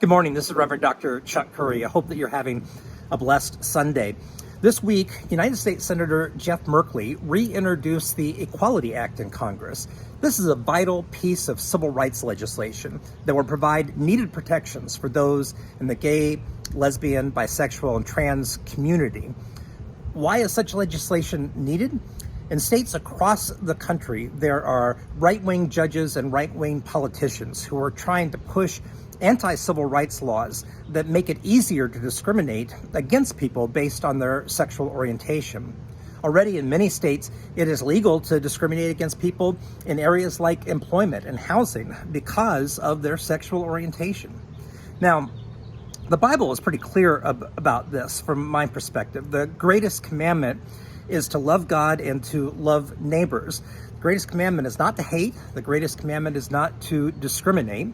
Good morning. This is Reverend Dr. Chuck Curry. I hope that you're having a blessed Sunday. This week, United States Senator Jeff Merkley reintroduced the Equality Act in Congress. This is a vital piece of civil rights legislation that will provide needed protections for those in the gay, lesbian, bisexual, and trans community. Why is such legislation needed? In states across the country, there are right-wing judges and right-wing politicians who are trying to push anti-civil rights laws that make it easier to discriminate against people based on their sexual orientation. Already in many states, it is legal to discriminate against people in areas like employment and housing because of their sexual orientation. Now, the Bible is pretty clear about this from my perspective. The greatest commandment is to love God and to love neighbors. The greatest commandment is not to hate. The greatest commandment is not to discriminate.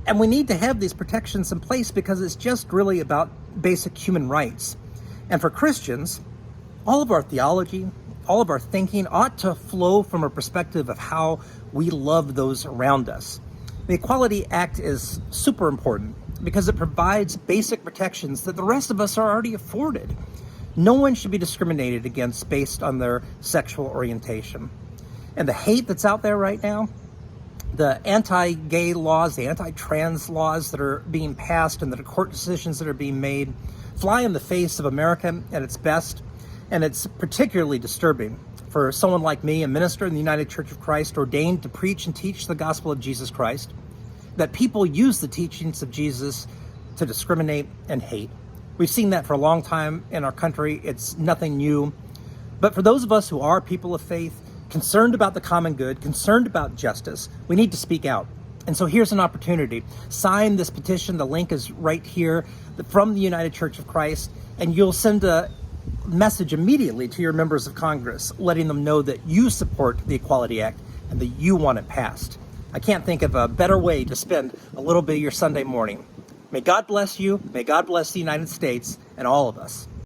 And we need to have these protections in place because it's just really about basic human rights. And for Christians, all of our theology, all of our thinking ought to flow from a perspective of how we love those around us. The Equality Act is super important because it provides basic protections that the rest of us are already afforded. No one should be discriminated against based on their sexual orientation. And the hate that's out there right now, the anti-gay laws, the anti-trans laws that are being passed, and the court decisions that are being made fly in the face of America at its best. And it's particularly disturbing for someone like me, a minister in the United Church of Christ, ordained to preach and teach the gospel of Jesus Christ, that people use the teachings of Jesus to discriminate and hate. We've seen that for a long time in our country. It's nothing new. But for those of us who are people of faith, concerned about the common good, concerned about justice, we need to speak out. And so here's an opportunity. Sign this petition. The link is right here from the United Church of Christ, and you'll send a message immediately to your members of Congress, letting them know that you support the Equality Act and that you want it passed. I can't think of a better way to spend a little bit of your Sunday morning. May God bless you. May God bless the United States and all of us.